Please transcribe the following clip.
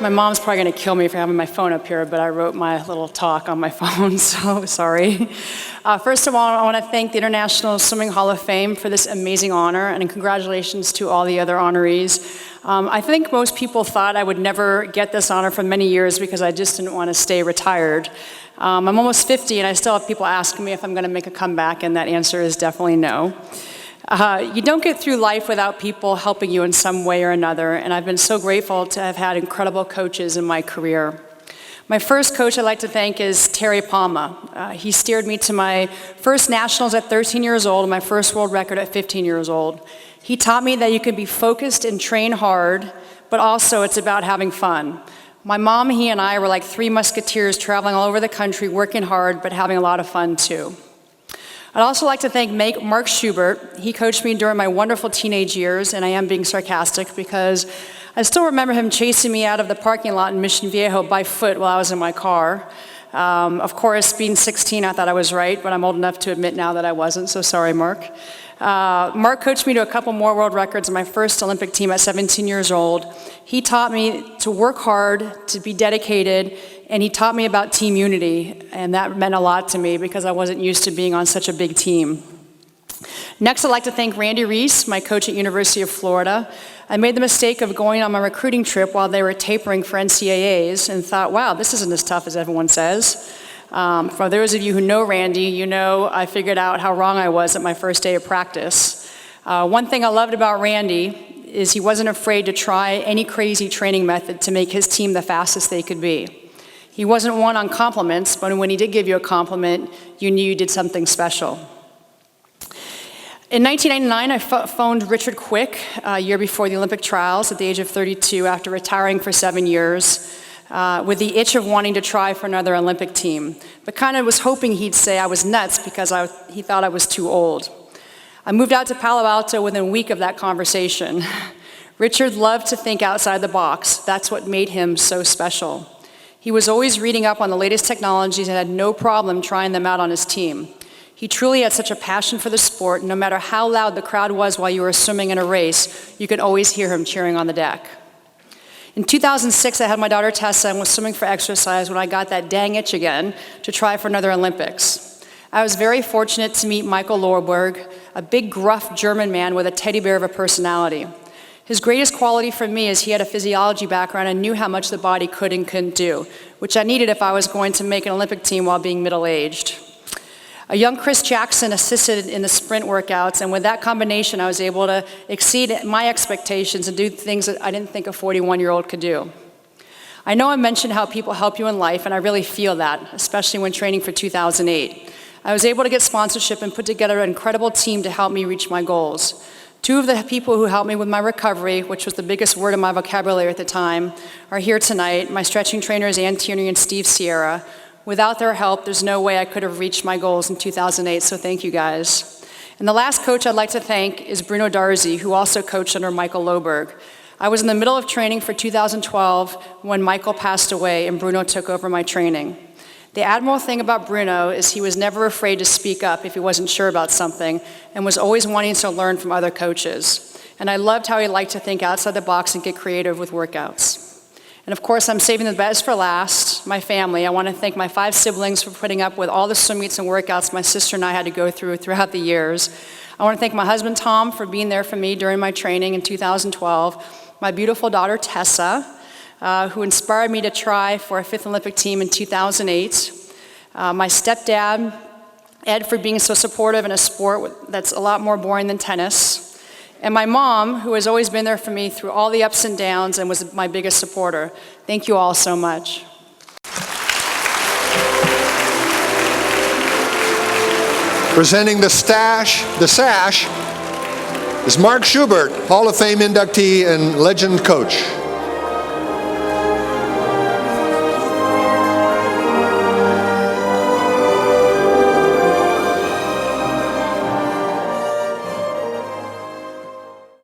My mom's probably going to kill me for having my phone up here, but I wrote my little talk on my phone, so sorry. First of all, I want to thank the International Swimming Hall of Fame for this amazing honor, and congratulations to all the other honorees. I think most people thought I would never get this honor for many years because I just didn't want to stay retired. I'm almost 50, and I still have people asking me if I'm going to make a comeback, and that answer is definitely no. You don't get through life without people helping you in some way or another, and I've been so grateful to have had incredible coaches in my career. My first coach I'd like to thank is Terry Palma. He steered me to my first nationals at 13 years old and my first world record at 15 years old. He taught me that you can be focused and train hard, but also it's about having fun. My mom, he, and I were like three musketeers traveling all over the country, working hard, but having a lot of fun too. I'd also like to thank Mark Schubert. He coached me during my wonderful teenage years, and I am being sarcastic because I still remember him chasing me out of the parking lot in Mission Viejo by foot while I was in my car. Of course, being 16, I thought I was right, but I'm old enough to admit now that I wasn't, so sorry, Mark. Mark coached me to a couple more world records in my first Olympic team at 17 years old. He taught me to work hard, to be dedicated, and he taught me about team unity, and that meant a lot to me because I wasn't used to being on such a big team. Next, I'd like to thank Randy Reese, my coach at University of Florida. I made the mistake of going on my recruiting trip while they were tapering for NCAAs and thought, wow, this isn't as tough as everyone says. For those of you who know Randy, you know I figured out how wrong I was at my first day of practice. One thing I loved about Randy is he wasn't afraid to try any crazy training method to make his team the fastest they could be. He wasn't one on compliments, but when he did give you a compliment, you knew you did something special. In 1999, I phoned Richard Quick a year before the Olympic trials at the age of 32 after retiring for 7 years with the itch of wanting to try for another Olympic team, but kind of was hoping he'd say I was nuts because he thought I was too old. I moved out to Palo Alto within a week of that conversation. Richard loved to think outside the box. That's what made him so special. He was always reading up on the latest technologies and had no problem trying them out on his team. He truly had such a passion for the sport, and no matter how loud the crowd was while you were swimming in a race, you could always hear him cheering on the deck. In 2006, I had my daughter Tessa and was swimming for exercise when I got that dang itch again to try for another Olympics. I was very fortunate to meet Michael Lorberg, a big, gruff German man with a teddy bear of a personality. His greatest quality for me is he had a physiology background and knew how much the body could and couldn't do, which I needed if I was going to make an Olympic team while being middle-aged. A young Chris Jackson assisted in the sprint workouts, and with that combination, I was able to exceed my expectations and do things that I didn't think a 41-year-old could do. I know I mentioned how people help you in life, and I really feel that, especially when training for 2008. I was able to get sponsorship and put together an incredible team to help me reach my goals. Two of the people who helped me with my recovery, which was the biggest word in my vocabulary at the time, are here tonight. My stretching trainers, Ann Tierney and Steve Sierra. Without their help, there's no way I could have reached my goals in 2008, so thank you guys. And the last coach I'd like to thank is Bruno Darzi, who also coached under Michael Loberg. I was in the middle of training for 2012 when Michael passed away and Bruno took over my training. The admirable thing about Bruno is he was never afraid to speak up if he wasn't sure about something and was always wanting to learn from other coaches. And I loved how he liked to think outside the box and get creative with workouts. And of course, I'm saving the best for last, my family. I want to thank my 5 siblings for putting up with all the swim meets and workouts my sister and I had to go through throughout the years. I want to thank my husband, Tom, for being there for me during my training in 2012, my beautiful daughter, Tessa, who inspired me to try for a 5th Olympic team in 2008, my stepdad, Ed, for being so supportive in a sport that's a lot more boring than tennis, and my mom, who has always been there for me through all the ups and downs and was my biggest supporter. Thank you all so much. Presenting the sash is Mark Schubert, Hall of Fame inductee and legend coach.